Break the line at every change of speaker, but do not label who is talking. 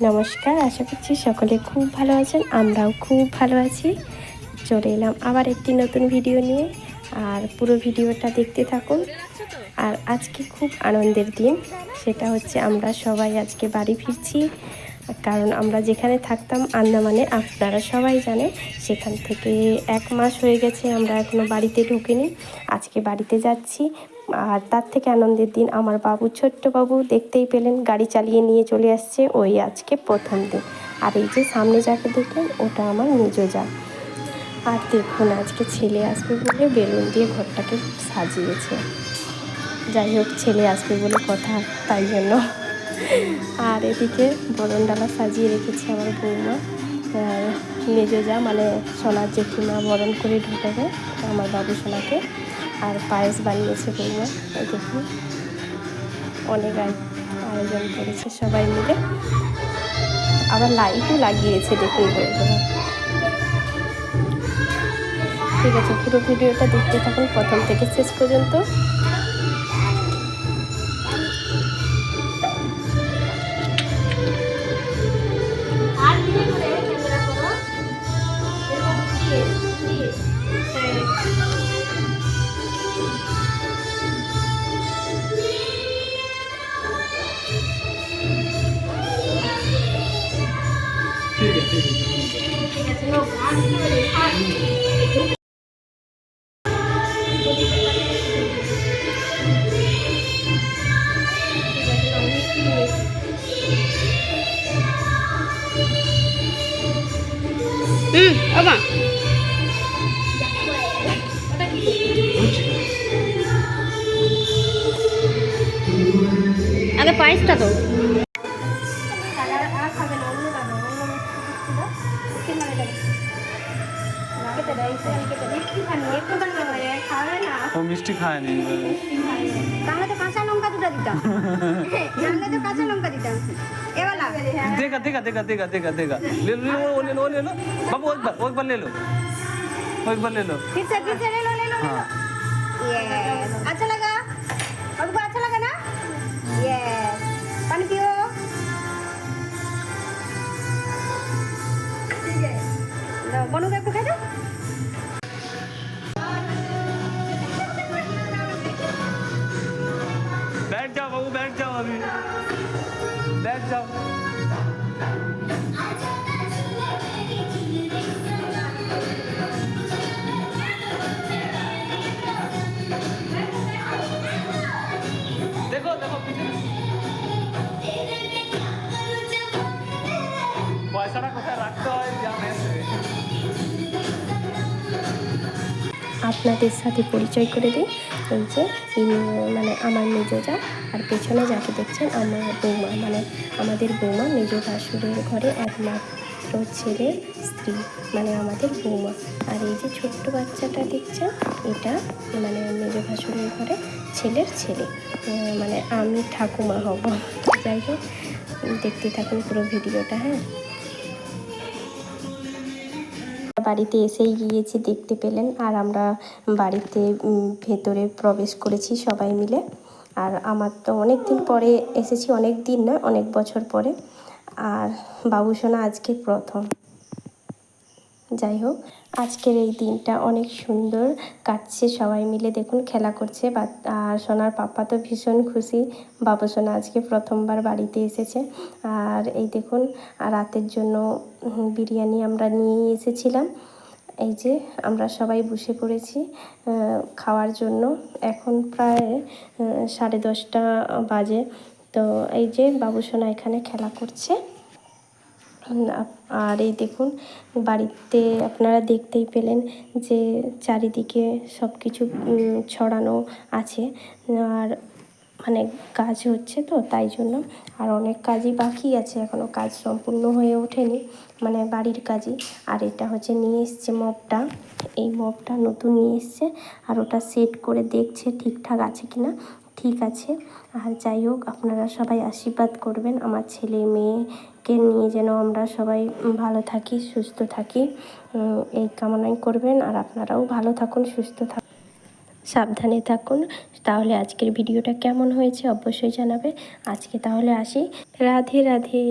নমস্কার, আশা করছি সকলে খুব ভালো আছেন। আমরাও খুব ভালো আছি। চলে এলাম আবার একটি নতুন ভিডিও নিয়ে, আর পুরো ভিডিওটা দেখতে থাকুন। আর আজকে খুব আনন্দের দিন, সেটা হচ্ছে আমরা সবাই আজকে বাড়ি ফিরছি। কারণ আমরা যেখানে থাকতাম আন্দামানে, আপনারা সবাই জানেন, সেখান থেকে 1 মাস হয়ে গেছে আমরা এখনও বাড়িতে ঢুকিনি। আজকে বাড়িতে যাচ্ছি। আর তার থেকে আনন্দের দিন আমার বাবু, ছোট্ট বাবু, দেখতেই পেলেন গাড়ি চালিয়ে নিয়ে চলে আসছে। ওই আজকে প্রথম দিন। আর এই যে সামনে যাকে দেখলেন, ওটা আমার মেজো যা। আর দেখুন, আজকে ছেলে আসবে বলে বেলুন দিয়ে ঘরটাকে সাজিয়েছে। যাই হোক, ছেলে আসবে বলে কথা, তাই জন্য। আর এদিকে বরণডালা সাজিয়ে রেখেছে আমার বৌমা। মেজো যা মানে সোনার জেঠিমা বরণ করে ঢুকাবে আমার বাবু সোনাকে। আর পায়েস বানিয়েছে বৌমা। এই দেখুন, অনেক আয়োজন করেছে সবাই মিলে। আবার লাইটও লাগিয়েছে, দেখুন বন্ধুরা। ঠিক আছে, পুরো ভিডিওটা দেখতে থাকুন প্রথম থেকে শেষ পর্যন্ত।
আমা আগে পায়েসটা তো
মিষ্টি খায়নি।
তাহলে তো কাঁচা লঙ্কা দুটো দিতাম, জানলে তো কাঁচা লঙ্কা দিতাম। এবালা
देखा देखा देखा देखा देखा देखा ले लो वो ले लो बाबू, वो एक बार ले लो, वो एक बार ले लो।
फिर से ले लो
हाँ
यस, अच्छा लगा आपको? अच्छा लगा ना? यस, पानी पियो। ठीक है, बनू का खा दो।
बैठ जाओ बाबू, बैठ जाओ, अभी बैठ जाओ। देखो देखो पीछे পয়সাটা কোথায় রাখতে হয় জানেন।
আপনাদের সাথে পরিচয় করে দিই। এই যে মানে আমার মেজো যা, আর পেছনে যাকে দেখছেন আমার বৌমা, মানে আমাদের বৌমা, মেজো ভাসুরের ঘরে একমাত্র ছেলের স্ত্রী, মানে আমাদের বৌমা। আর এই যে ছোট্ট বাচ্চাটা দেখছেন, এটা মানে মেজো ভাসুরের ঘরে ছেলের ছেলে, মানে আমি ঠাকুমা হব। যাই হোক, দেখতে থাকুন পুরো ভিডিওটা। হ্যাঁ, বাড়িতে এসেই গিয়েছি, দেখতে পেলেন। আর আমরা বাড়িতে ভেতরে প্রবেশ করেছি সবাই মিলে। আর আমার তো অনেক দিন পরে এসেছি, অনেক দিন না, অনেক বছর পরে। আর বাবুসোনা আজকে প্রথম। যাই হোক, আজকের এই দিনটা অনেক সুন্দর কাটছে, সবাই মিলে দেখুন খেলা করছে। আর সোনার পাপা তো ভীষণ খুশি, বাবুসোনা আজকে প্রথমবার বাড়িতে এসেছে। আর এই দেখুন, রাতের জন্য বিরিয়ানি আমরা নিয়ে এসেছিলাম। এই যে আমরা সবাই বসে পড়েছি খাওয়ার জন্য। এখন প্রায় 10:30 বাজে। তো এই যে বাবুসোনা এখানে খেলা করছে। আর এই দেখুন, বাড়িতে আপনারা দেখতেই পেলেন যে চারিদিকে সব কিছু ছড়ানো আছে। আর মানে কাজ হচ্ছে তো, তাই জন্য। আর অনেক কাজই বাকি আছে, এখনও কাজ সম্পূর্ণ হয়ে ওঠেনি, মানে বাড়ির কাজই। আর এটা হচ্ছে নিয়ে এসছে মপটা, এই মপটা নতুন নিয়ে এসছে। আর ওটা সেট করে দেখছে ঠিকঠাক আছে কি না। ঠিক আছে। আর যাই হোক, আপনারা সবাই আশীর্বাদ করবেন আমার ছেলে মেয়েকে নিয়ে, যেন আমরা সবাই ভালো থাকি, সুস্থ থাকি, এই কামনাই করবেন। আর আপনারাও ভালো থাকুন, সুস্থ থাকুন, সাবধানে থাকুন। তাহলে আজকের ভিডিওটা কেমন হয়েছে অবশ্যই জানাবে। আজকে তাহলে আসি, রাধে রাধে।